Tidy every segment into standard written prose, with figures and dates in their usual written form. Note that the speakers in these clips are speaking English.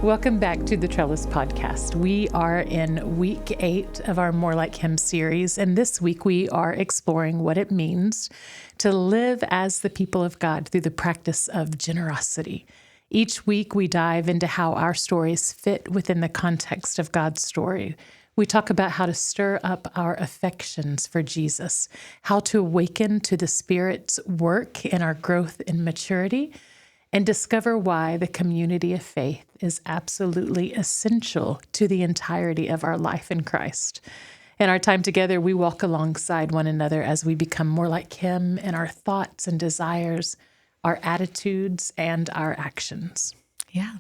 Welcome back to the Trellis Podcast. We are in week 8 of our More Like Him series, and this week we are exploring what it means to live as the people of God through the practice of generosity. Each week we dive into how our stories fit within the context of God's story. We talk about how to stir up our affections for Jesus, how to awaken to the Spirit's work in our growth and maturity, and discover why the community of faith is absolutely essential to the entirety of our life in Christ. In our time together, we walk alongside one another as we become more like Him in our thoughts and desires, our attitudes, and our actions. Yeah.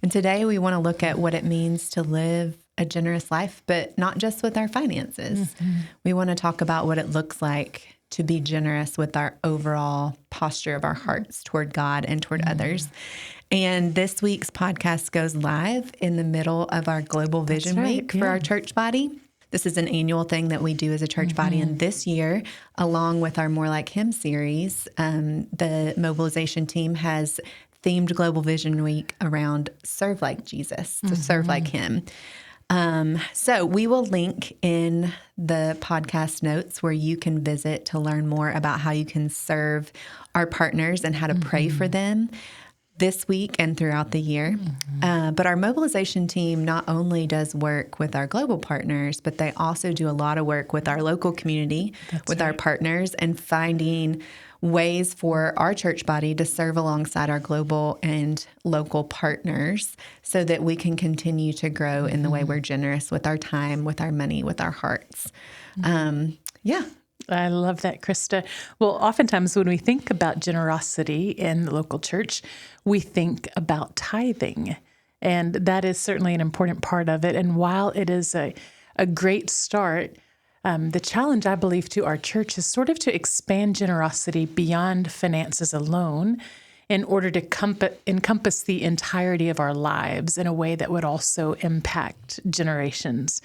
And today we want to look at what it means to live a generous life, but not just with our finances. Mm-hmm. We want to talk about what it looks like to be generous with our overall posture of our hearts toward God and toward others. And this week's podcast goes live in the middle of our Global Vision Week for our church body. This is an annual thing that we do as a church body. And this year, along with our More Like Him series, the mobilization team has themed Global Vision Week around serve like Jesus, to serve like Him. So we will link in the podcast notes where you can visit to learn more about how you can serve our partners and how to pray for them this week and throughout the year. But our mobilization team not only does work with our global partners, but they also do a lot of work with our local community, our partners, and finding ways for our church body to serve alongside our global and local partners so that we can continue to grow in the way we're generous with our time, with our money, with our hearts. I love that, Krista. Well, oftentimes when we think about generosity in the local church, we think about tithing, and that is certainly an important part of it. And while it is a great start, the challenge, I believe, to our church is sort of to expand generosity beyond finances alone in order to encompass the entirety of our lives in a way that would also impact generations.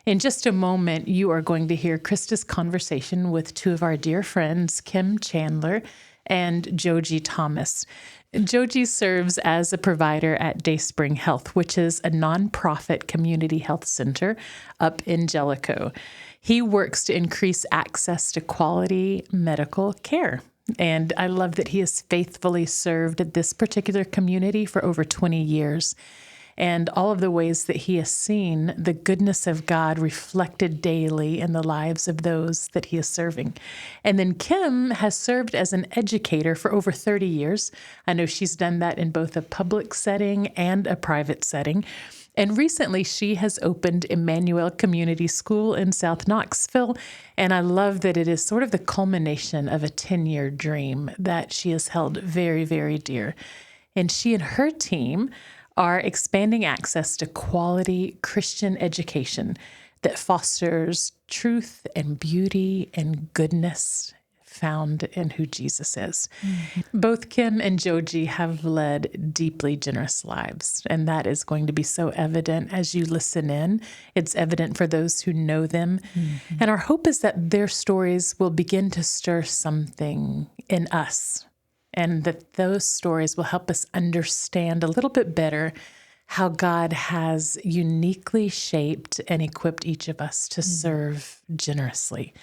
In just a moment, you are going to hear Krista's conversation with two of our dear friends, Chandler and Geogy Thomas. Geogy serves as a provider at Dayspring Health, which is a nonprofit community health center up in Jellicoe. He works to increase access to quality medical care. And I love that he has faithfully served this particular community for over 20 years. And all of the ways that he has seen the goodness of God reflected daily in the lives of those that he is serving. And then Kim has served as an educator for over 30 years. I know she's done that in both a public setting and a private setting. And recently she has opened Emmanuel Community School in South Knoxville. And I love that it is sort of the culmination of a 10-year dream that she has held very, very dear. And she and her team are expanding access to quality Christian education that fosters truth and beauty and goodness found in who Jesus is. Both Kim and Geogy have led deeply generous lives, and that is going to be so evident as you listen in. It's evident for those who know them. And our hope is that their stories will begin to stir something in us, and that those stories will help us understand a little bit better how God has uniquely shaped and equipped each of us to serve generously.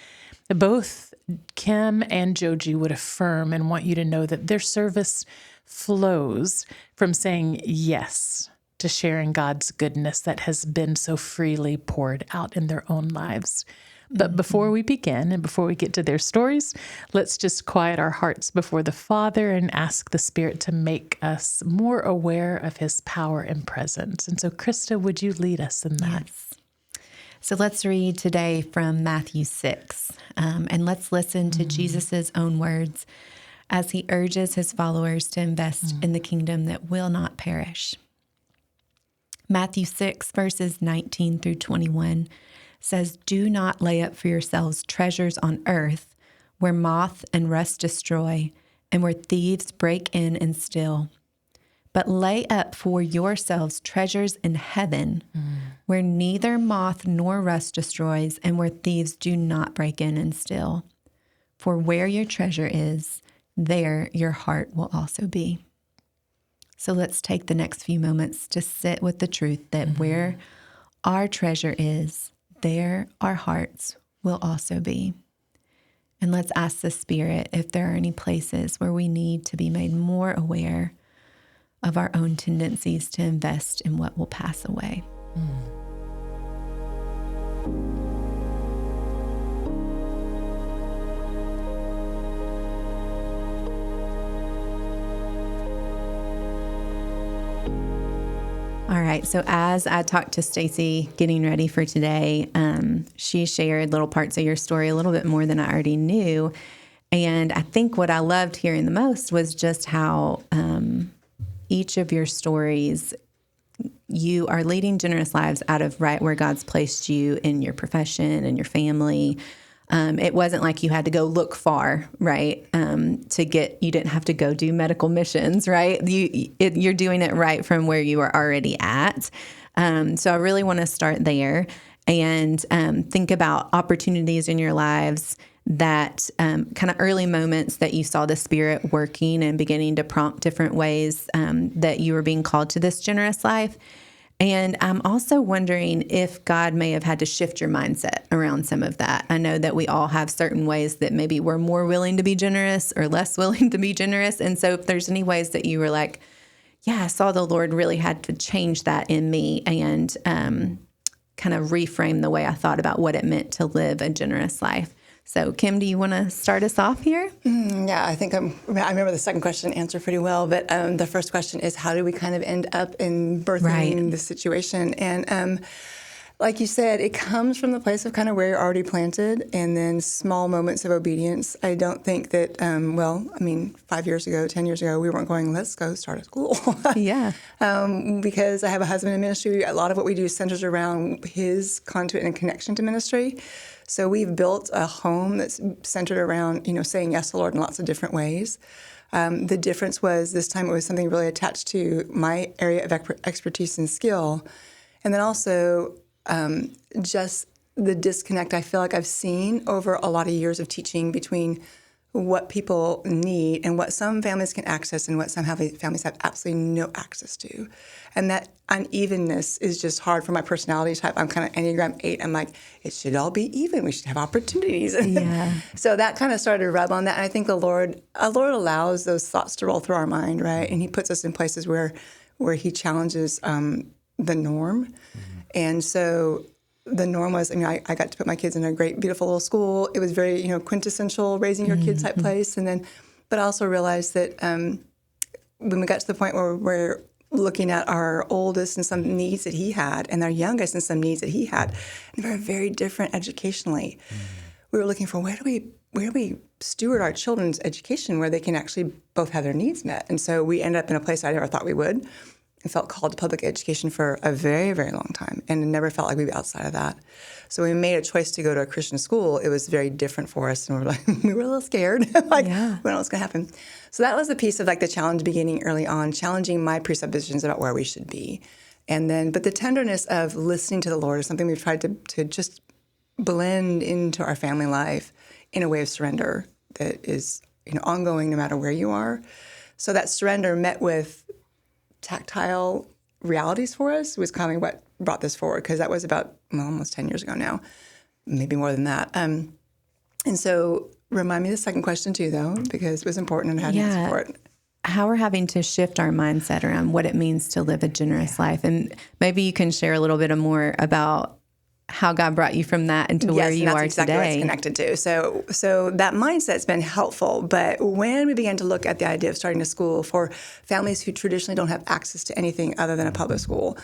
Both Kim and Geogy would affirm and want you to know that their service flows from saying yes to sharing God's goodness that has been so freely poured out in their own lives. But before we begin and before we get to their stories, let's just quiet our hearts before the Father and ask the Spirit to make us more aware of His power and presence. And so, Krista, would you lead us in that? Yes. So let's read today from Matthew 6, and let's listen to Jesus' own words as He urges His followers to invest in the kingdom that will not perish. Matthew 6, verses 19 through 21 says, "Do not lay up for yourselves treasures on earth where moth and rust destroy and where thieves break in and steal. But lay up for yourselves treasures in heaven where neither moth nor rust destroys and where thieves do not break in and steal. For where your treasure is, there your heart will also be." So let's take the next few moments to sit with the truth that where our treasure is, there our hearts will also be. And let's ask the Spirit if there are any places where we need to be made more aware of our own tendencies to invest in what will pass away. All right. So as I talked to Stacy getting ready for today, she shared little parts of your story a little bit more than I already knew. And I think what I loved hearing the most was just how each of your stories, you are leading generous lives out of right where God's placed you in your profession and your family. It wasn't like you had to go look far, right? You didn't have to go do medical missions, right? You're doing it right from where you are already at. So I really want to start there and think about opportunities in your lives that kind of early moments that you saw the Spirit working and beginning to prompt different ways that you were being called to this generous life. And I'm also wondering if God may have had to shift your mindset around some of that. I know that we all have certain ways that maybe we're more willing to be generous or less willing to be generous. And so if there's any ways that you were like, yeah, I saw the Lord really had to change that in me and kind of reframe the way I thought about what it meant to live a generous life. So, Kim, do you want to start us off here? Yeah, I think I remember the second question answered pretty well, but the first question is how do we kind of end up in birthing the situation? And like you said, it comes from the place of kind of where you're already planted and then small moments of obedience. I don't think that, 5 years ago, 10 years ago, we weren't going, let's go start a school. Yeah. Because I have a husband in ministry, a lot of what we do centers around his conduit and connection to ministry. So we've built a home that's centered around, saying yes to the Lord in lots of different ways. The difference was this time it was something really attached to my area of expertise and skill. And then also just the disconnect I feel like I've seen over a lot of years of teaching between what people need and what some families can access and what some families have absolutely no access to. And that unevenness is just hard for my personality type. I'm kind of Enneagram 8. I'm like, it should all be even. We should have opportunities. Yeah. So that kind of started to rub on that. And I think the Lord allows those thoughts to roll through our mind, right? And he puts us in places where he challenges the norm. Mm-hmm. And so the norm was, I got to put my kids in a great, beautiful little school. It was very, quintessential raising your kids type place. And then, but I also realized that when we got to the point where we're looking at our oldest and some needs that he had and our youngest and some needs that he had, and they were very different educationally. We were looking for where do we steward our children's education where they can actually both have their needs met. And so we ended up in a place I never thought we would. I felt called to public education for a very, very long time and never felt like we'd be outside of that. So when we made a choice to go to a Christian school, it was very different for us. And we were a little scared. We don't know what's going to happen. So that was the piece of the challenge beginning early on, challenging my presuppositions about where we should be. And then, but the tenderness of listening to the Lord is something we've tried to just blend into our family life in a way of surrender that is, ongoing no matter where you are. So that surrender met with tactile realities for us was kind of what brought this forward, because that was about almost 10 years ago now, maybe more than that. And so remind me the second question too, though, because it was important and I had to answer for it. How we're having to shift our mindset around what it means to live a generous life. And maybe you can share a little bit more about how God brought you from that into where you are exactly today. What it's connected to. So that mindset's been helpful. But when we began to look at the idea of starting a school for families who traditionally don't have access to anything other than a public school,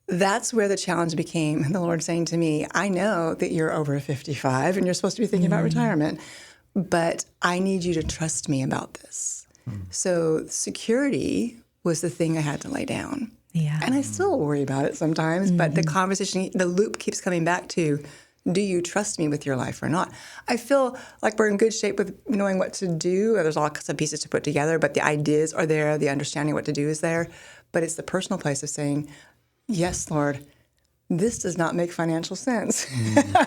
that's where the challenge became. The Lord saying to me, I know that you're over 55 and you're supposed to be thinking about retirement, but I need you to trust me about this. So security was the thing I had to lay down. Yeah. And I still worry about it sometimes, but the conversation, the loop keeps coming back to, do you trust me with your life or not? I feel like we're in good shape with knowing what to do. There's all kinds of pieces to put together, but the ideas are there, the understanding of what to do is there. But it's the personal place of saying, yes, Lord, this does not make financial sense,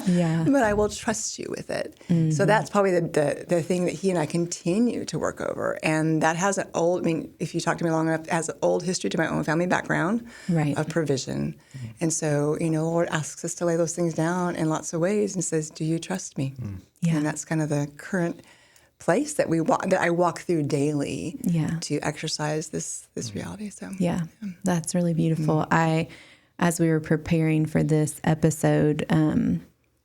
Yeah. but I will trust you with it. So that's probably the thing that he and I continue to work over. And that has an old, I mean, if you talk to me long enough, it has an old history to my own family background Right. of provision. And so, the Lord asks us to lay those things down in lots of ways and says, do you trust me? Yeah. And that's kind of the current place that I walk through daily Yeah. to exercise this reality. So Yeah, that's really beautiful. As we were preparing for this episode,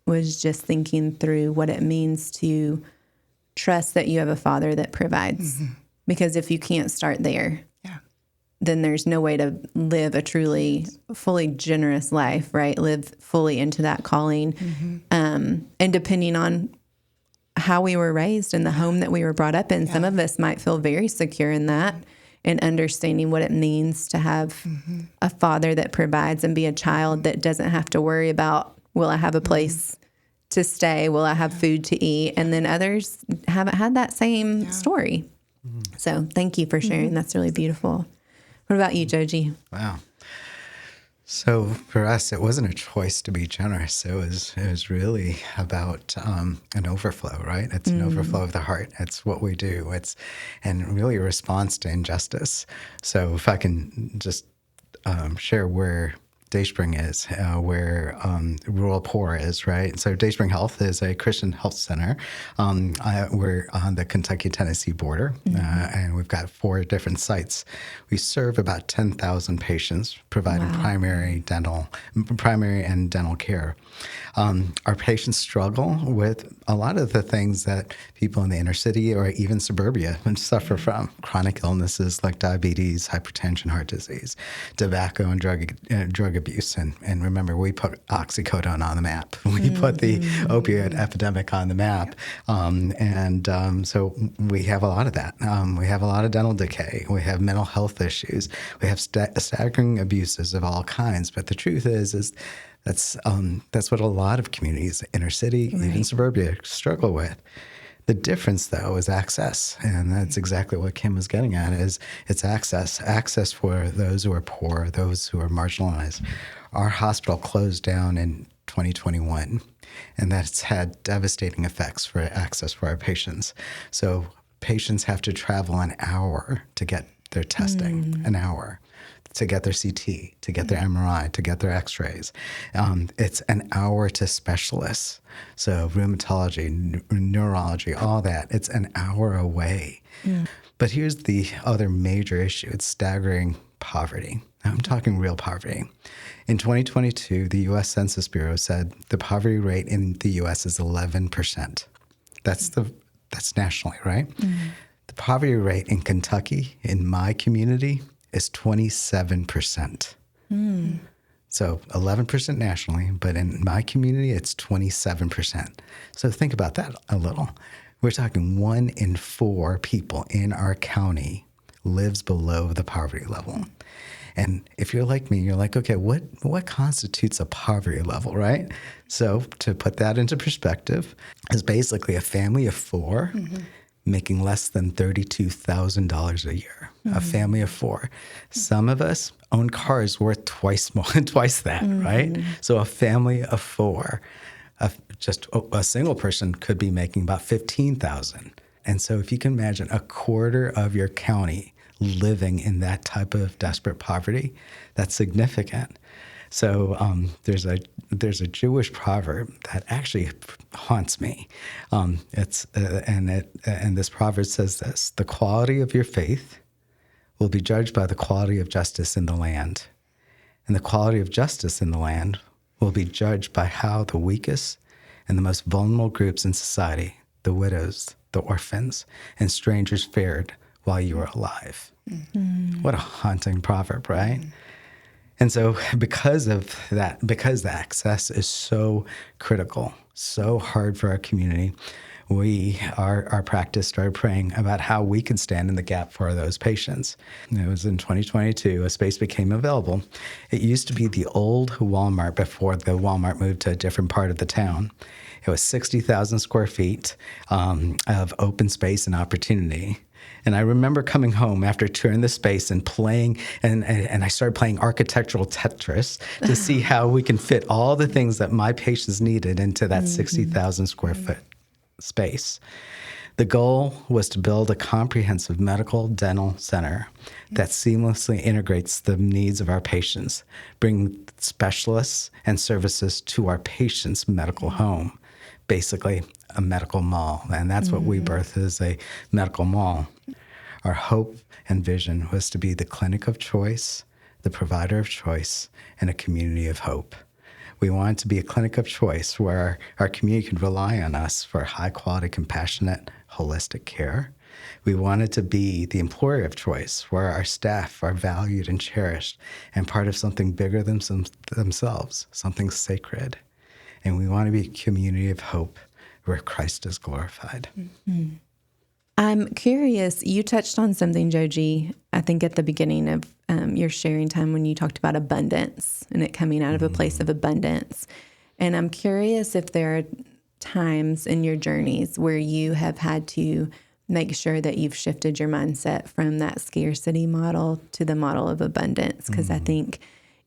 was just thinking through what it means to trust that you have a Father that provides. Because if you can't start there, then there's no way to live a truly, fully generous life, right? Live fully into that calling. And depending on how we were raised and the home that we were brought up in, some of us might feel very secure in that. And understanding what it means to have a father that provides and be a child that doesn't have to worry about, will I have a place to stay? Will I have food to eat? And then others haven't had that same story. So thank you for sharing. That's really beautiful. What about you, Geogy? Wow. So for us, it wasn't a choice to be generous. It was really about an overflow, right? It's an overflow of the heart. It's what we do. And really a response to injustice. So if I can just share where Dayspring is, where rural poor is, right? So Dayspring Health is a Christian health center. We're on the Kentucky-Tennessee border, and we've got 4 different sites. We serve about 10,000 patients, providing primary and dental care. Our patients struggle with a lot of the things that people in the inner city or even suburbia suffer from: chronic illnesses like diabetes, hypertension, heart disease, tobacco, and drug abuse. And remember, we put oxycodone on the map. We put the opioid epidemic on the map. So we have a lot of that. We have a lot of dental decay. We have mental health issues. We have staggering abuses of all kinds. But the truth is that's what a lot of communities, inner city, even suburbia, struggle with. The difference, though, is access, and that's exactly what Kim was getting at, is it's access for those who are poor, those who are marginalized. Our hospital closed down in 2021, and that's had devastating effects for access for our patients. So patients have to travel an hour to get their testing, an hour, to get their CT, to get their MRI, to get their x-rays. It's an hour to specialists. So rheumatology, neurology, all that, it's an hour away. But here's the other major issue. It's staggering poverty. I'm talking real poverty. In 2022, the U.S. Census Bureau said the poverty rate in the U.S. is 11%. That's nationally, right? The poverty rate in Kentucky, in my community, is 27%. So 11% nationally, but in my community, it's 27%. So think about that a little. We're talking 1 in 4 people in our county lives below the poverty level. And if you're like me, you're like, okay, what constitutes a poverty level, right? So to put that into perspective, is basically a family of 4 making less than $32,000 a year. A family of 4. Some of us own cars worth twice that, right? So a family of 4, just a single person could be making about $15,000. And so if you can imagine a quarter of your county living in that type of desperate poverty, that's significant. So there's a Jewish proverb that actually haunts me. And this proverb says this: the quality of your faith will be judged by the quality of justice in the land, and the quality of justice in the land will be judged by how the weakest and the most vulnerable groups in society, the widows, the orphans, and strangers, fared while you were alive. What a haunting proverb, right? And so because of that, because the access is so critical, so hard for our community, our practice started praying about how we could stand in the gap for those patients. And it was in 2022, a space became available. It used to be the old Walmart before the Walmart moved to a different part of the town. It was 60,000 square feet of open space and opportunity. And I remember coming home after touring the space and playing, and I started playing architectural Tetris to see how we can fit all the things that my patients needed into that 60,000 square foot space. The goal was to build a comprehensive medical dental center that seamlessly integrates the needs of our patients, bring specialists and services to our patients' medical home, basically a medical mall. And that's what we birthed as a medical mall. Our hope and vision was to be the clinic of choice, the provider of choice, and a community of hope. We wanted to be a clinic of choice where our community could rely on us for high-quality, compassionate, holistic care. We wanted to be the employer of choice where our staff are valued and cherished and part of something bigger than themselves, something sacred. And we want to be a community of hope where Christ is glorified. Mm-hmm. I'm curious, you touched on something, Geogy, I think at the beginning of your sharing time when you talked about abundance and it coming out of a place of abundance. And I'm curious if there are times in your journeys where you have had to make sure that you've shifted your mindset from that scarcity model to the model of abundance. Because I think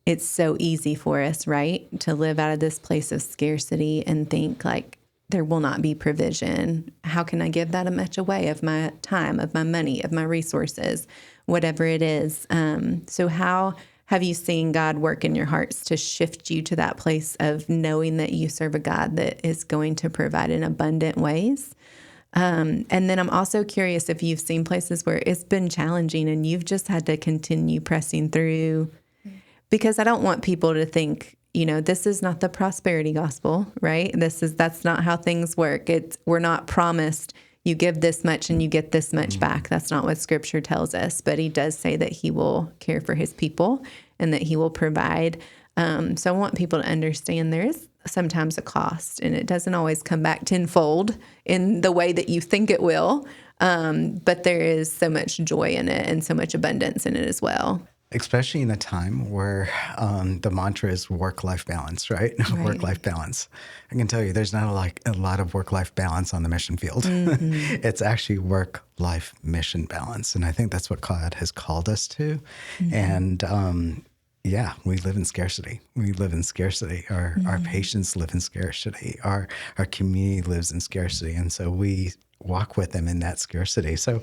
it's so easy for us, right, to live out of this place of scarcity and think like, there will not be provision. How can I give that much away of my time, of my money, of my resources, whatever it is? So how have you seen God work in your hearts to shift you to that place of knowing that you serve a God that is going to provide in abundant ways? And then I'm also curious if you've seen places where it's been challenging and you've just had to continue pressing through, because I don't want people to think, this is not the prosperity gospel, right? That's not how things work. We're not promised you give this much and you get this much back. That's not what Scripture tells us. But He does say that He will care for His people and that He will provide. So I want people to understand there is sometimes a cost, and it doesn't always come back tenfold in the way that you think it will. But there is so much joy in it and so much abundance in it as well. Especially in a time where the mantra is work-life balance, right? Work-life balance. I can tell you there's not a lot of work-life balance on the mission field. It's actually work-life mission balance. And I think that's what God has called us to. And we live in scarcity. We live in scarcity. Our patients live in scarcity. Our community lives in scarcity. And so we walk with them in that scarcity. So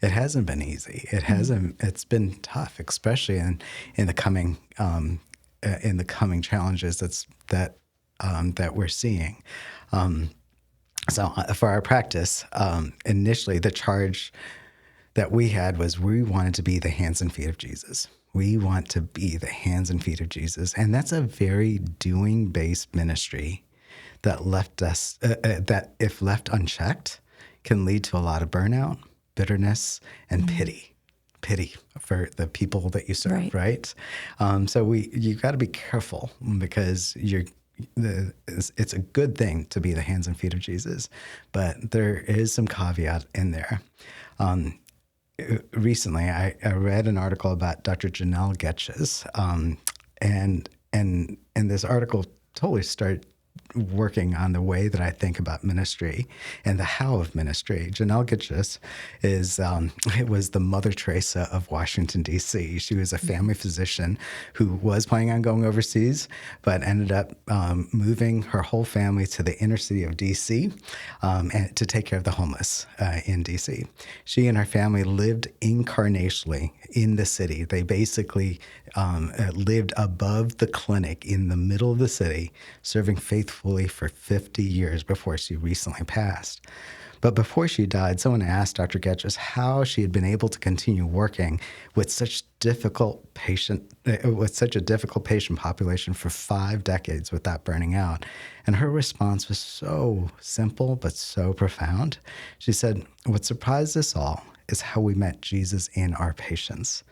it hasn't been easy. It's been tough, especially in the coming challenges that we're seeing. So for our practice, initially the charge that we had was we wanted to be the hands and feet of Jesus. We want to be the hands and feet of Jesus, and that's a very doing-based ministry that that if left unchecked, can lead to a lot of burnout, bitterness, and pity for the people that you serve, right? So you got to be careful because it's a good thing to be the hands and feet of Jesus, but there is some caveat in there. Recently, I read an article about Dr. Janelle Getch's, and this article totally started working on the way that I think about ministry and the how of ministry. Janelle Getch's was the Mother Teresa of Washington, D.C. She was a family physician who was planning on going overseas, but ended up moving her whole family to the inner city of D.C. And to take care of the homeless in D.C. She and her family lived incarnationally in the city. They basically lived above the clinic in the middle of the city, serving faithfully for 50 years before she recently passed. But before she died, someone asked Dr. Getch's how she had been able to continue working with such a difficult patient population for 5 decades without burning out. And her response was so simple but so profound. She said, "What surprised us all is how we met Jesus in our patients."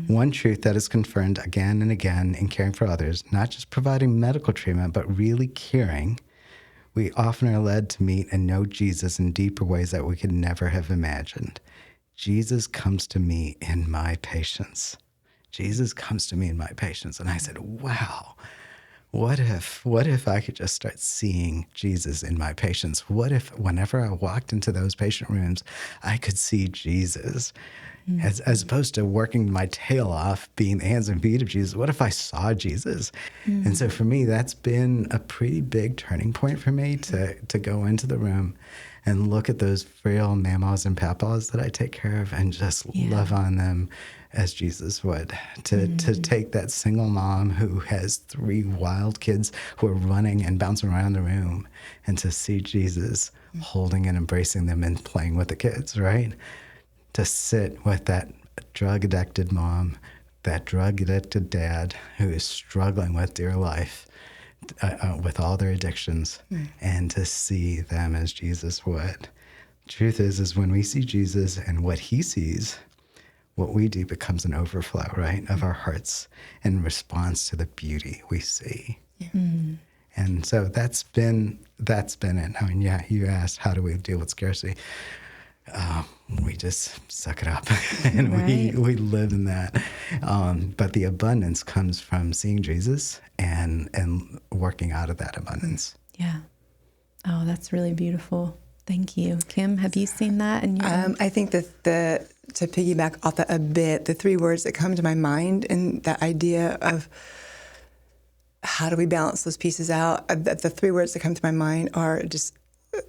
One truth that is confirmed again and again in caring for others, not just providing medical treatment, but really caring, we often are led to meet and know Jesus in deeper ways that we could never have imagined. Jesus comes to me in my patients. Jesus comes to me in my patients. And I said, wow, what if I could just start seeing Jesus in my patients? What if whenever I walked into those patient rooms, I could see Jesus? As opposed to working my tail off, being the hands and feet of Jesus, what if I saw Jesus? And so for me, that's been a pretty big turning point for me to go into the room and look at those frail mamas and papas that I take care of and just love on them as Jesus would. To take that single mom who has 3 wild kids who are running and bouncing around the room and to see Jesus holding and embracing them and playing with the kids, right? To sit with that drug-addicted mom, that drug-addicted dad who is struggling with dear life, with all their addictions, and to see them as Jesus would. Truth is when we see Jesus and what he sees, what we do becomes an overflow, right, of our hearts in response to the beauty we see. And so that's been it. I mean, you asked, how do we deal with scarcity? We just suck it up and we live in that. But the abundance comes from seeing Jesus and working out of that abundance. Yeah. Oh, that's really beautiful. Thank you. Kim, have you seen that in your I think that to piggyback off that a bit, the 3 words that come to my mind and that idea of how do we balance those pieces out, the 3 words that come to my mind are just,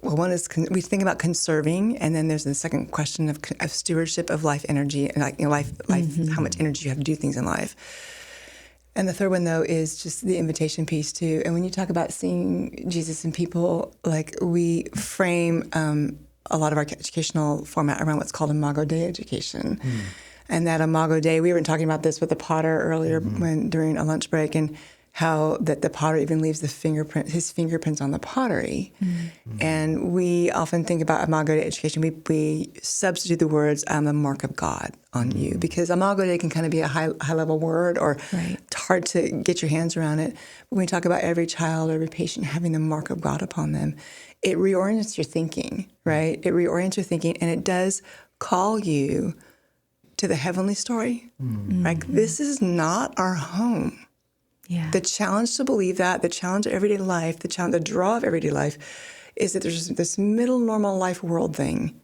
well, one is we think about conserving, and then there's the second question of stewardship of life energy, and life, how much energy you have to do things in life. And the third one, though, is just the invitation piece, too. And when you talk about seeing Jesus in people, like we frame a lot of our educational format around what's called Imago Dei education. And that Imago Dei, we were talking about this with the potter earlier during a lunch break, and how that the potter even leaves his fingerprints on the pottery. And we often think about Imago Dei education. We substitute the words, the mark of God on you, because Imago Dei can kind of be a high-level word, or it's hard to get your hands around it. But when we talk about every child, every patient having the mark of God upon them, it reorients your thinking, right? It reorients your thinking, and it does call you to the heavenly story. Like, this is not our home. Yeah. The challenge to believe that, the challenge of everyday life, the draw of everyday life is that there's this middle normal life world thing.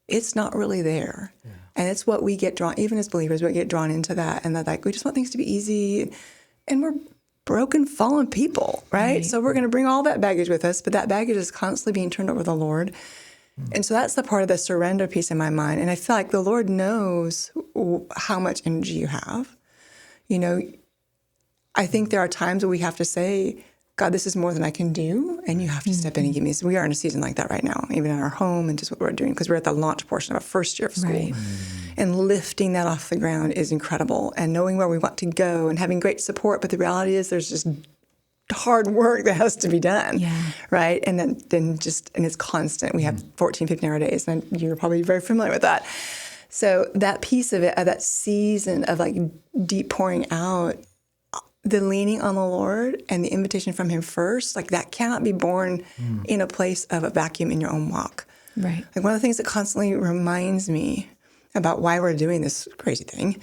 It's not really there. And it's what we get drawn, even as believers, we get drawn into that. And that, like, we just want things to be easy. And we're broken, fallen people, right? So we're going to bring all that baggage with us, but that baggage is constantly being turned over to the Lord. And so that's the part of the surrender piece in my mind. And I feel like the Lord knows how much energy you have. You know, I think there are times where we have to say, God, this is more than I can do, and you have to step in and give me. So we are in a season like that right now, even in our home and just what we're doing, because we're at the launch portion of our first year of school. And lifting that off the ground is incredible, and knowing where we want to go and having great support. But the reality is there's just hard work that has to be done, right? And then it's constant. We have 14, 15-hour days, and you're probably very familiar with that. So that piece of it, of that season of like deep pouring out, the leaning on the Lord and the invitation from him first, like that cannot be born in a place of a vacuum in your own walk. Right. Like one of the things that constantly reminds me about why we're doing this crazy thing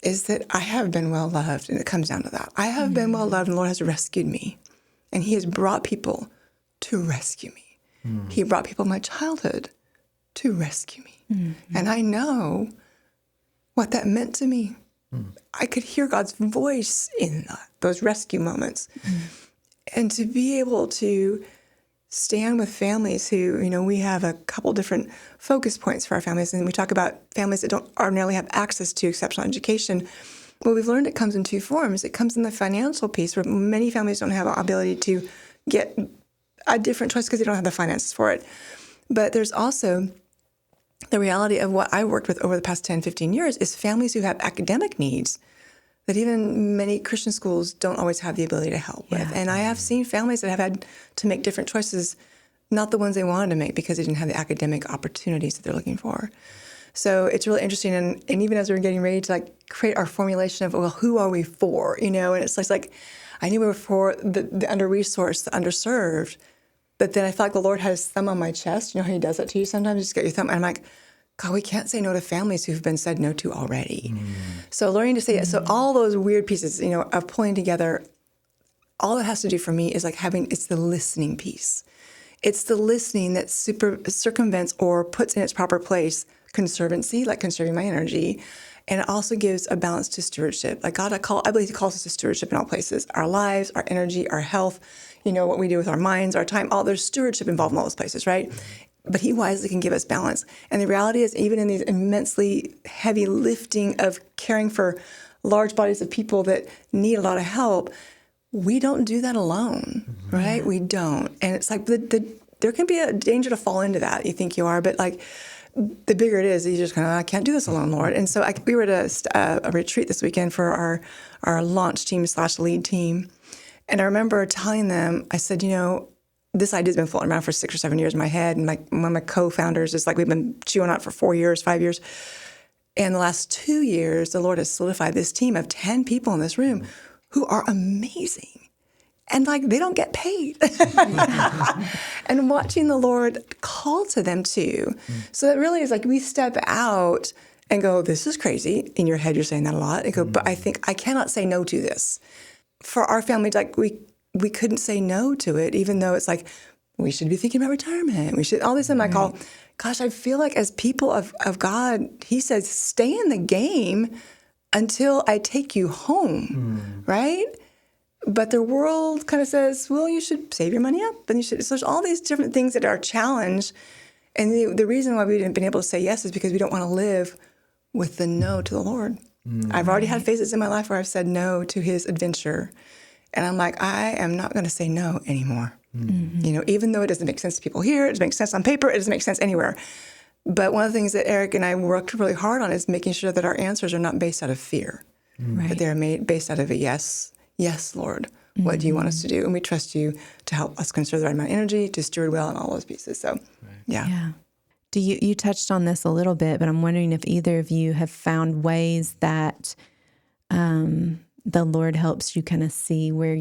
is that I have been well loved, and it comes down to that. I have been well loved, and the Lord has rescued me, and he has brought people to rescue me. He brought people in my childhood to rescue me. And I know what that meant to me. I could hear God's voice in those rescue moments. And to be able to stand with families who, you know, we have a couple different focus points for our families. And we talk about families that don't ordinarily have access to exceptional education. Well, we've learned it comes in 2 forms. It comes in the financial piece, where many families don't have the ability to get a different choice because they don't have the finances for it. But there's also the reality of what I worked with over the past 10, 15 years is families who have academic needs that even many Christian schools don't always have the ability to help with. And I have seen families that have had to make different choices, not the ones they wanted to make because they didn't have the academic opportunities that they're looking for. So it's really interesting. And even as we're getting ready to like create our formulation of, well, who are we for? You know, and it's like I knew we were for the under-resourced, the underserved. But then I felt like the Lord had his thumb on my chest. You know how he does that to you sometimes? You just get your thumb. And I'm like, God, we can't say no to families who've been said no to already. So learning to say it. So all those weird pieces, you know, of pulling together, all it has to do for me is like it's the listening piece. It's the listening that circumvents or puts in its proper place conservancy, like conserving my energy. And it also gives a balance to stewardship. Like God, I believe he calls us to stewardship in all places. Our lives, our energy, our health, what we do with our minds, our time, there's stewardship involved in all those places, right? But he wisely can give us balance. And the reality is, even in these immensely heavy lifting of caring for large bodies of people that need a lot of help, we don't do that alone, right? We don't. And it's like there can be a danger to fall into that. You think you are, but like the bigger it is, you just kind of, I can't do this alone, Lord. And so we were at a retreat this weekend for our launch team / lead team. And I remember telling them, I said, this idea's been floating around for 6 or 7 years in my head. And one of my co-founders is like, we've been chewing on it for 4 years, 5 years. And the last 2 years, the Lord has solidified this team of 10 people in this room who are amazing. And like, they don't get paid. And watching the Lord call to them too. So it really is like we step out and go, this is crazy. In your head, you're saying that a lot. And go, but I think I cannot say no to this. For our family, like we couldn't say no to it, even though it's like, we should be thinking about retirement. We should, all this. And I call, gosh, I feel like as people of God, he says, stay in the game until I take you home, right? But the world kind of says, well, you should save your money up. And you should. So there's all these different things that are a challenge. And the reason why we didn't been able to say yes is because we don't want to live with the no to the Lord. I've already had phases in my life where I've said no to his adventure. And I'm like, I am not going to say no anymore. Even though it doesn't make sense to people here, it doesn't make sense on paper, it doesn't make sense anywhere. But one of the things that Eric and I worked really hard on is making sure that our answers are not based out of fear, but they're based out of a yes. Yes, Lord, what do you want us to do? And we trust you to help us conserve the right amount of energy, to steward well and all those pieces. So, yeah. Do you touched on this a little bit, but I'm wondering if either of you have found ways that the Lord helps you kind of see where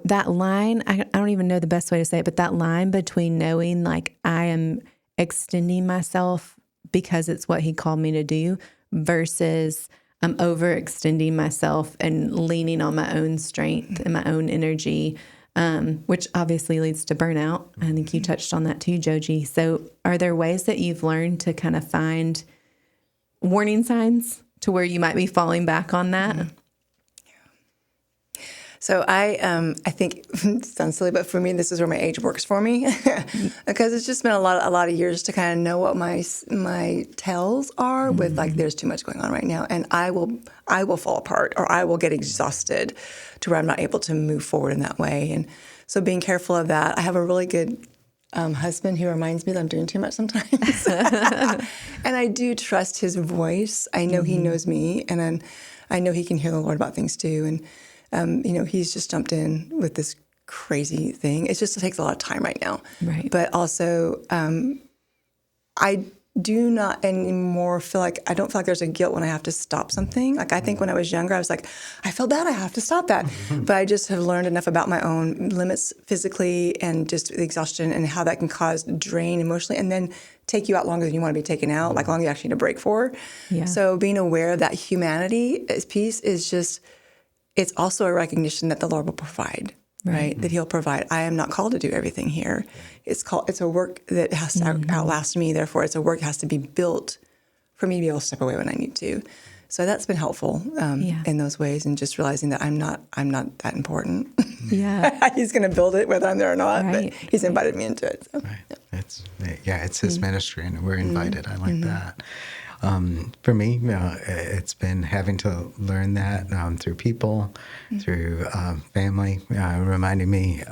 that line, I don't even know the best way to say it, but that line between knowing like I am extending myself because it's what he called me to do versus I'm overextending myself and leaning on my own strength and my own energy, which obviously leads to burnout. I think you touched on that too, Geogy. So are there ways that you've learned to kind of find warning signs to where you might be falling back on that? So I think it sounds silly, but for me, this is where my age works for me because it's just been a lot of years to kind of know what my tells are with like, there's too much going on right now. And I will fall apart or I will get exhausted to where I'm not able to move forward in that way. And so being careful of that, I have a really good husband who reminds me that I'm doing too much sometimes. And I do trust his voice. I know he knows me and then I know he can hear the Lord about things too. And he's just jumped in with this crazy thing. It takes a lot of time right now. Right. But also, I do not anymore I don't feel like there's a guilt when I have to stop something. Like I think when I was younger, I was like, I feel bad, I have to stop that. But I just have learned enough about my own limits physically and just the exhaustion and how that can cause drain emotionally and then take you out longer than you want to be taken out, like longer you actually need a break for. Yeah. So being aware of that humanity piece is just, it's also a recognition that the Lord will provide, right? That he'll provide. I am not called to do everything here. It's a work that has to outlast me. Therefore, it's a work that has to be built for me to be able to step away when I need to. So that's been helpful in those ways, and just realizing that I'm not that important. Yeah, he's going to build it whether I'm there or not. But he's invited me into it. So. It's his ministry, and we're invited. I like that. For me, it's been having to learn that through people, through family, reminding me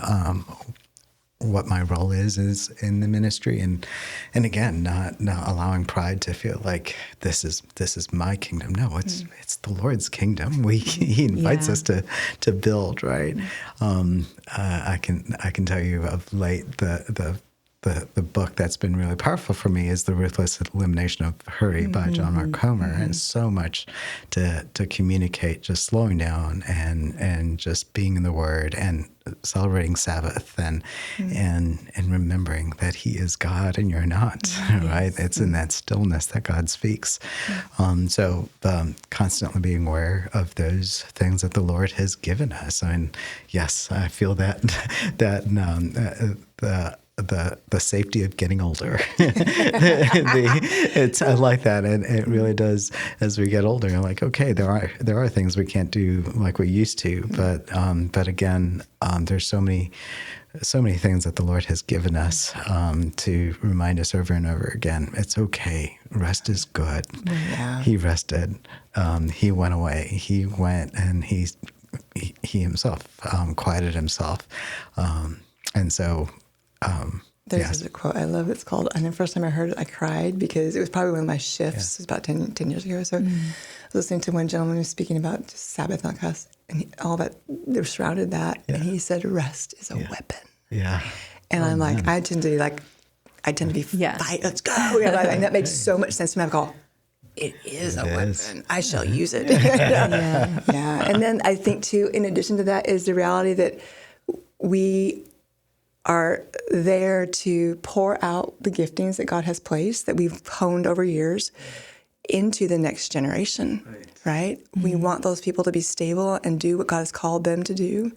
what my role is in the ministry, and again, not allowing pride to feel like this is my kingdom. No, it's the Lord's kingdom. He invites us to build, right? I can tell you of late the the book that's been really powerful for me is The Ruthless Elimination of Hurry by John Mark Comer. And so much to communicate, just slowing down and just being in the Word and celebrating Sabbath and remembering that He is God and you're not, right? It's in that stillness that God speaks. So constantly being aware of those things that the Lord has given us. I mean, yes, I feel that the safety of getting older. I like that, and it really does. As we get older, you're like, okay, there are things we can't do like we used to, but again, there's so many things that the Lord has given us to remind us over and over again. It's okay. Rest is good. Yeah. He rested. He went away. He went and he himself quieted himself, and so. There's a quote I love. It's called, and the first time I heard it, I cried because it was probably one of my shifts. It was about 10 years ago. So I was listening to one gentleman who was speaking about just Sabbath, not cuss, and all that, they surrounded that. And he said, rest is a weapon. Yeah. And I'm like, I tend to be fight, let's go. And that makes so much sense to me. I go, it is a weapon. I shall use it. Yeah. And then I think too, in addition to that, is the reality that we are there to pour out the giftings that God has placed, that we've honed over years, into the next generation, right? We want those people to be stable and do what God has called them to do.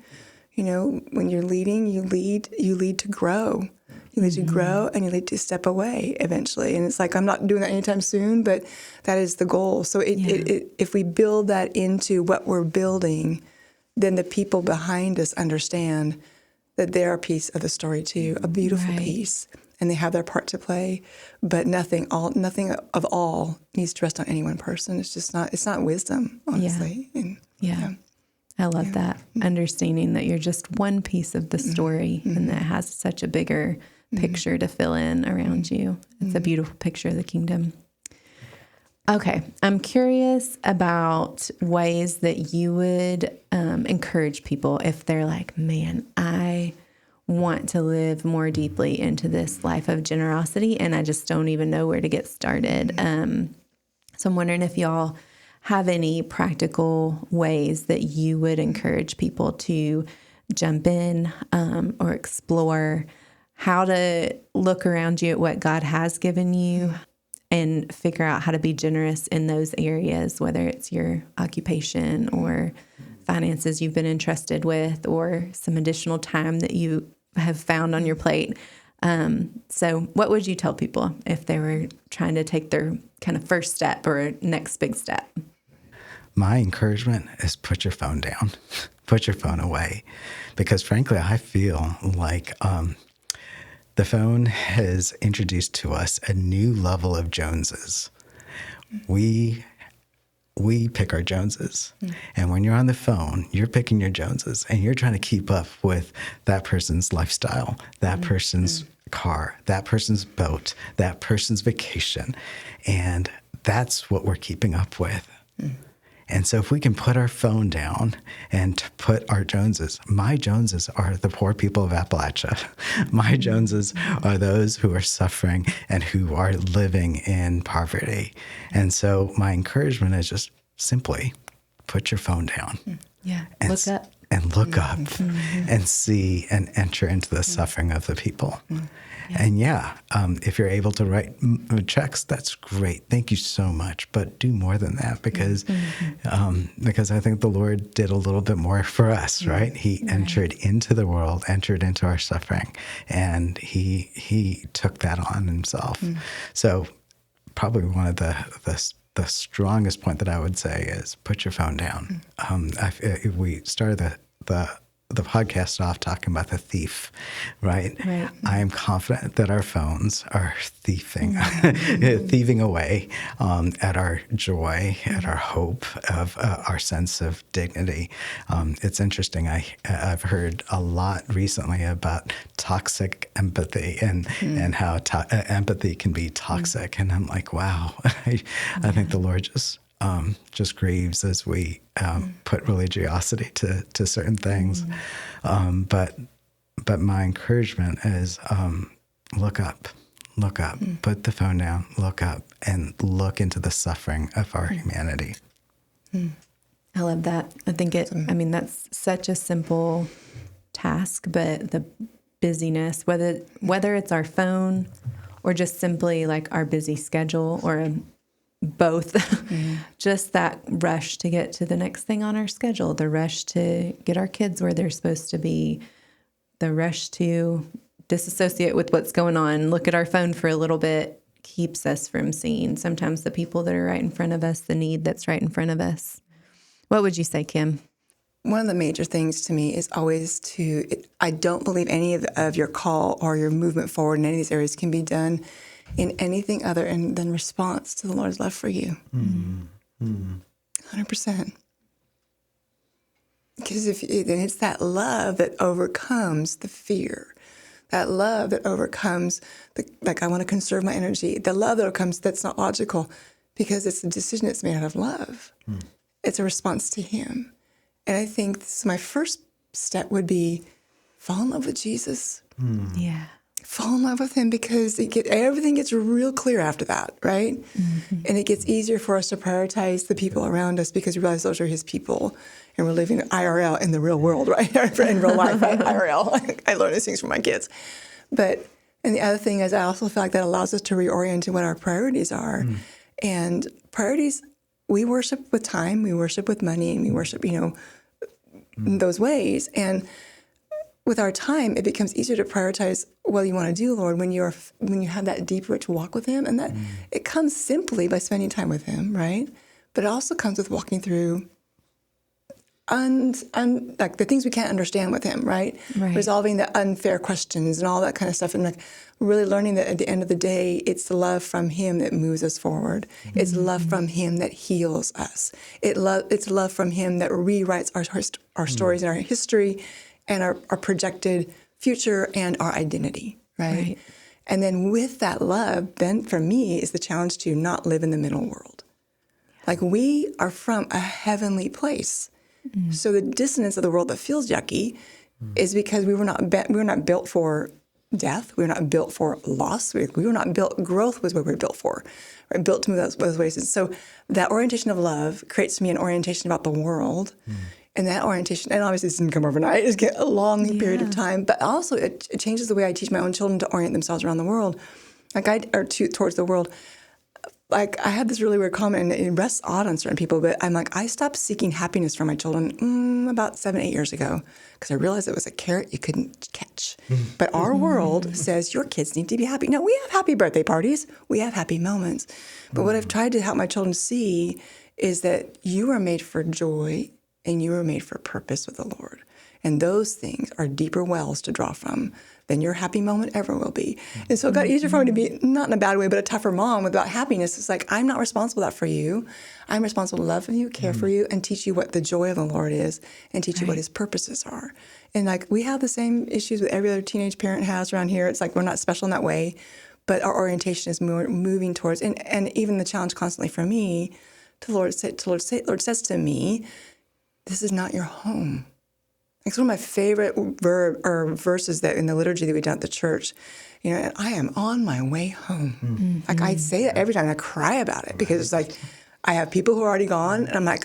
You know, when you're leading, you lead to grow. You lead to grow, and you lead to step away eventually. And it's like, I'm not doing that anytime soon, but that is the goal. So if we build that into what we're building, then the people behind us understand that they're a piece of the story too, a beautiful piece, and they have their part to play. But nothing of all needs to rest on any one person. It's just not. It's not wisdom, honestly. I love that understanding that you're just one piece of the story, and that has such a bigger picture to fill in around you. It's a beautiful picture of the kingdom. Okay, I'm curious about ways that you would encourage people if they're like, man, I want to live more deeply into this life of generosity, and I just don't even know where to get started. So I'm wondering if y'all have any practical ways that you would encourage people to jump in or explore how to look around you at what God has given you and figure out how to be generous in those areas, whether it's your occupation or finances you've been entrusted with or some additional time that you have found on your plate. So what would you tell people if they were trying to take their kind of first step or next big step? My encouragement is put your phone down, put your phone away, because frankly, I feel like the phone has introduced to us a new level of Joneses. We pick our Joneses. And when you're on the phone, you're picking your Joneses and you're trying to keep up with that person's lifestyle, that person's car, that person's boat, that person's vacation. And that's what we're keeping up with. And so if we can put our phone down and put our Joneses, my Joneses are the poor people of Appalachia. My Joneses are those who are suffering and who are living in poverty. And so my encouragement is just simply put your phone down. Yeah, And look up. And look up and see and enter into the suffering of the people. And if you're able to write checks, that's great. Thank you so much. But do more than that because I think the Lord did a little bit more for us, right? He entered into the world, entered into our suffering, and he took that on himself. So probably one of the strongest point that I would say is put your phone down. We started the podcast off talking about the thief, right? I am confident that our phones are thieving away at our joy, at our hope, of our sense of dignity. It's interesting. I've heard a lot recently about toxic empathy and how empathy can be toxic. And I'm like, wow, I think the Lord just grieves as we put religiosity to certain things. But my encouragement is look up, put the phone down, look up, and look into the suffering of our humanity. I love that. I think that's such a simple task, but the busyness, whether it's our phone or just simply like our busy schedule or both, just that rush to get to the next thing on our schedule, the rush to get our kids where they're supposed to be, the rush to disassociate with what's going on, look at our phone for a little bit, keeps us from seeing sometimes the people that are right in front of us, the need that's right in front of us. What would you say, Kim? One of the major things to me is always I don't believe any of your call or your movement forward in any of these areas can be done in anything other than response to the Lord's love for you. 100%. Because then it's that love that overcomes the fear. That love that overcomes, I want to conserve my energy. The love that overcomes, that's not logical, because it's a decision that's made out of love. It's a response to Him. And I think my first step would be fall in love with Jesus. Yeah. Fall in love with Him, because everything gets real clear after that, right? And it gets easier for us to prioritize the people around us because we realize those are His people. And we're living IRL in the real world, right? In real life, right? IRL. I learn these things from my kids. And the other thing is I also feel like that allows us to reorient to what our priorities are. And priorities, we worship with time, we worship with money, and we worship, in those ways. And with our time, it becomes easier to prioritize what you want to do, Lord, when you have that deep, rich walk with Him. And that it comes simply by spending time with Him, right? But it also comes with walking through like the things we can't understand with Him, right? Resolving the unfair questions and all that kind of stuff, and like really learning that at the end of the day, it's the love from Him that moves us forward. It's love from Him that heals us. It's love from Him that rewrites our stories and our history and our projected future and our identity, right? And then with that love, then for me is the challenge to not live in the middle world. Like we are from a heavenly place. So the dissonance of the world that feels yucky is because we were not built for death. We were not built for loss. We were not built. Growth was what we were built for. We're built to move those ways. And so that orientation of love creates me an orientation about the world. And that orientation, and obviously this didn't come overnight. It's a long period of time. But also it changes the way I teach my own children to orient themselves around the world, towards the world. Like I had this really weird comment, and it rests odd on certain people, but I'm like, I stopped seeking happiness for my children about 7-8 years ago because I realized it was a carrot you couldn't catch. But our world says your kids need to be happy. No, we have happy birthday parties. We have happy moments. But what I've tried to help my children see is that you are made for joy and you are made for purpose with the Lord. And those things are deeper wells to draw from than your happy moment ever will be. And so it got easier for me to be, not in a bad way, but a tougher mom about happiness. It's like, I'm not responsible for that for you. I'm responsible to love you, care for you, and teach you what the joy of the Lord is, and teach you what His purposes are. And like, we have the same issues that every other teenage parent has around here. It's like, we're not special in that way, but our orientation is moving towards, and even the challenge constantly for me, Lord says to me, this is not your home. It's one of my favorite verses that in the liturgy that we done at the church. And I am on my way home. Like I say that every time, and I cry about it because it's like I have people who are already gone, and I'm like,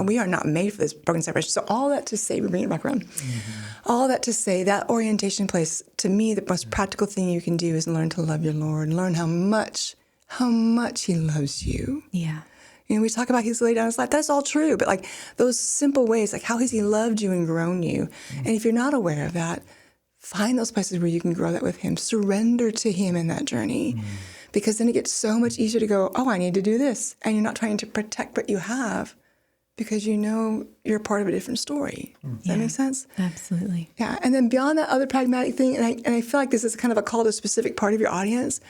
we are not made for this broken separation. So all that to say, we bring it back around. All that to say, that orientation place, to me, the most practical thing you can do is learn to love your Lord, and learn how much He loves you. Yeah. We talk about He's laid down His life. That's all true. But like those simple ways, like how has He loved you and grown you? And if you're not aware of that, find those places where you can grow that with Him. Surrender to Him in that journey. Because then it gets so much easier to go, I need to do this. And you're not trying to protect what you have because you're part of a different story. Does that make sense? Absolutely. Yeah. And then beyond that other pragmatic thing, and I feel like this is kind of a call to a specific part of your audience,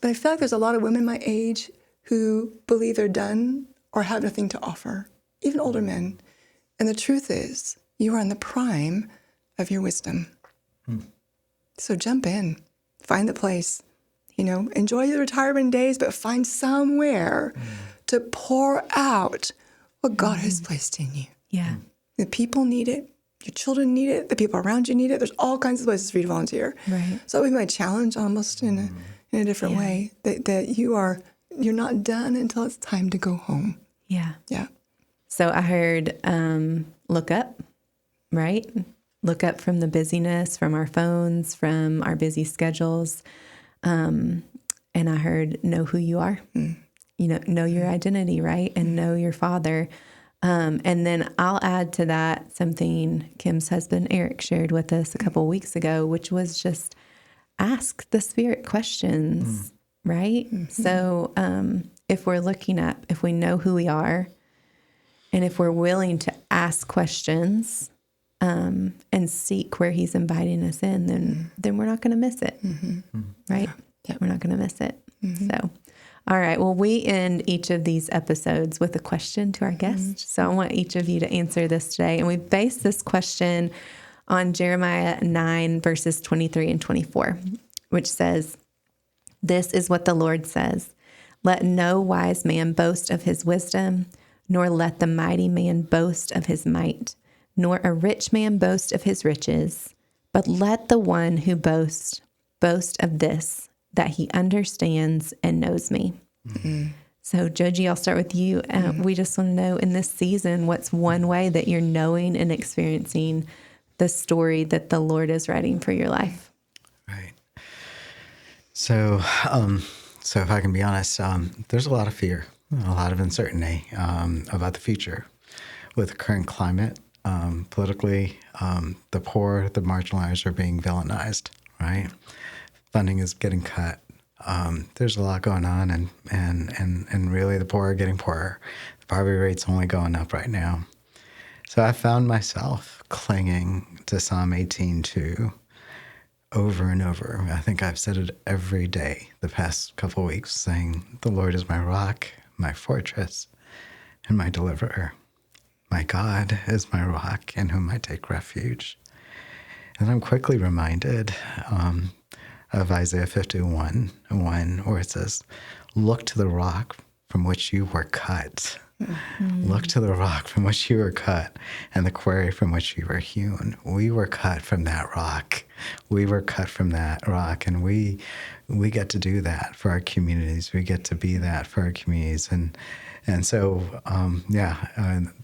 but I feel like there's a lot of women my age who believe they're done or have nothing to offer, even older men. And the truth is, you are in the prime of your wisdom. So jump in, find the place, enjoy the retirement days, but find somewhere to pour out what God has placed in you. Yeah. The people need it. your children need it. The people around you need it. There's all kinds of places for you to volunteer. Right. So we might challenge almost in a different way that you're not done until it's time to go home. Yeah. Yeah. So I heard look up, right? Look up from the busyness, from our phones, from our busy schedules. And I heard know who you are. Know your identity, right? And know your Father. And then I'll add to that something Kim's husband, Eric, shared with us a couple of weeks ago, which was just ask the Spirit questions, right? So if we're looking up, if we know who we are, and if we're willing to ask questions and seek where He's inviting us in, then we're not going to miss it, right? Yeah. We're not going to miss it. So, all right. Well, we end each of these episodes with a question to our guest. So I want each of you to answer this today. And we base this question on Jeremiah 9, verses 23 and 24, which says, "This is what the Lord says, let no wise man boast of his wisdom, nor let the mighty man boast of his might, nor a rich man boast of his riches, but let the one who boasts boast of this, that he understands and knows me." So, Geogy, I'll start with you. We just want to know in this season, what's one way that you're knowing and experiencing the story that the Lord is writing for your life? Right. So if I can be honest, there's a lot of fear, a lot of uncertainty about the future with the current climate. Politically, the poor, the marginalized are being villainized, right? Funding is getting cut. There's a lot going on, and really the poor are getting poorer. The poverty rate's only going up right now. So I found myself clinging to Psalm 18:2 over and over. I think I've said it every day the past couple of weeks, saying, "The Lord is my rock, my fortress, and my deliverer. My God is my rock in whom I take refuge." And I'm quickly reminded of Isaiah 51:1, where it says, "Look to the rock from which you were cut." Look to the rock from which you were cut and the quarry from which you were hewn. We were cut from that rock. We were cut from that rock, and we get to do that for our communities. We get to be that for our communities, and so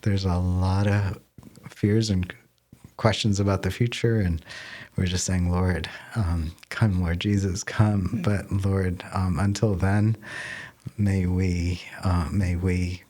there's a lot of fears and questions about the future, and we're just saying, "Lord, come, Lord Jesus, come." But Lord, until then, may we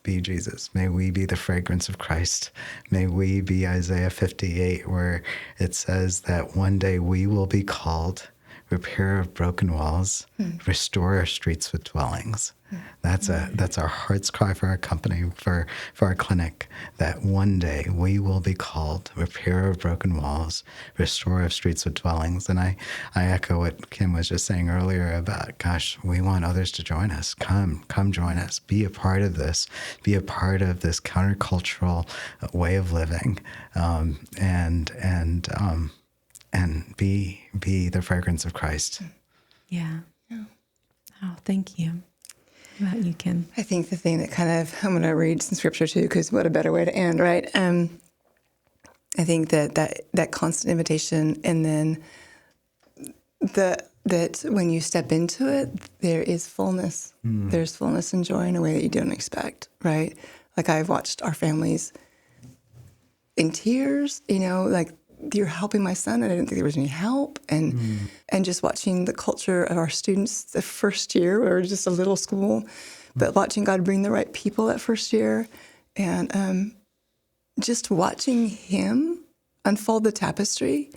be Jesus. May we be the fragrance of Christ. May we be Isaiah 58, where it says that one day we will be called repairer of broken walls, restore our streets with dwellings. That's our heart's cry for our company, for our clinic, that one day we will be called repairer of broken walls, restorer of streets with dwellings. And I echo what Kim was just saying earlier about, gosh, we want others to join us. Come join us. Be a part of this. Be a part of this countercultural way of living, and be the fragrance of Christ. Yeah. Oh, thank you. What about you, Kim? I think the thing that I'm going to read some scripture too, because what a better way to end, right? I think that constant invitation, and then that when you step into it, there is fullness. There's fullness and joy in a way that you don't expect, right? Like I've watched our families in tears, like you're helping my son, and I didn't think there was any help. And just watching the culture of our students the first year, we were just a little school, but watching God bring the right people that first year, and just watching Him unfold the tapestry,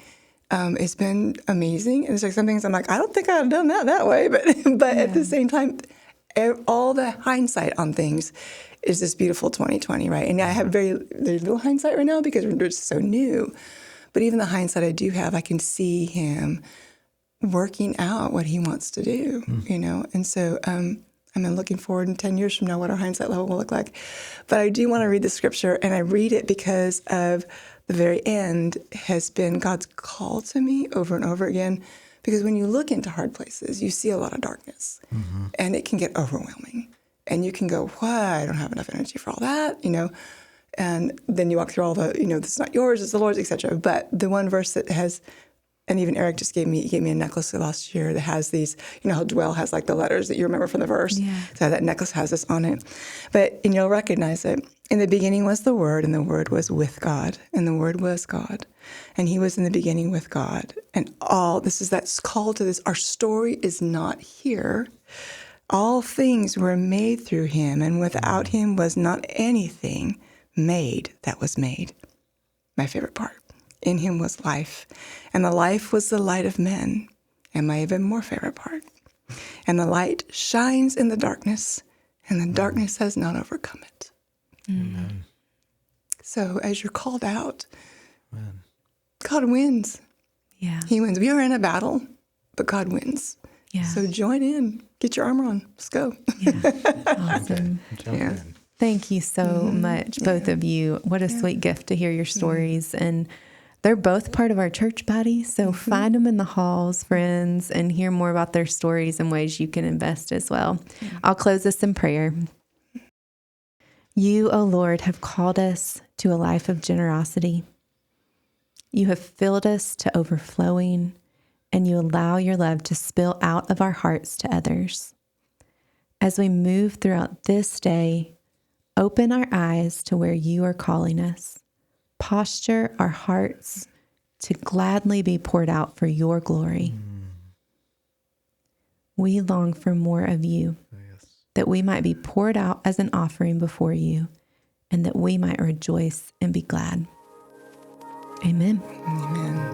it's been amazing. And it's like some things I'm like, I don't think I'd have done that way, but at the same time, all the hindsight on things is this beautiful 2020, right? And I have very little hindsight right now because we're just so new. But even the hindsight I do have, I can see Him working out what He wants to do, And so I'm looking forward in 10 years from now what our hindsight level will look like. But I do want to read the scripture, and I read it because of the very end has been God's call to me over and over again. Because when you look into hard places, you see a lot of darkness, and it can get overwhelming. And you can go, "What? I don't have enough energy for all that," And then you walk through all the, this is not yours, it's the Lord's, etc. But the one verse that has, and even Eric gave me a necklace last year that has these, how Dwell has like the letters that you remember from the verse. Yeah. So that necklace has this on it. And you'll recognize it. In the beginning was the Word, and the Word was with God, and the Word was God. And he was in the beginning with God. And that's call to this. Our story is not here. All things were made through him, and without him was not anything made that was made. My favorite part. In him was life, and the life was the light of men. And my even more favorite part. And the light shines in the darkness, and the darkness has not overcome it. Amen. So as you're called out, Amen. God wins. Yeah. He wins. We are in a battle, but God wins. Yeah. So join in. Get your armor on. Let's go. Yeah. Awesome. Jump Yeah. in. Thank you so much, both of you. What a sweet gift to hear your stories. And they're both part of our church body. So find them in the halls, friends, and hear more about their stories and ways you can invest as well. I'll close this in prayer. You, O Lord, have called us to a life of generosity. You have filled us to overflowing, and you allow your love to spill out of our hearts to others. As we move throughout this day, open our eyes to where you are calling us. Posture our hearts to gladly be poured out for your glory. We long for more of you, that we might be poured out as an offering before you, and that we might rejoice and be glad. Amen. Amen.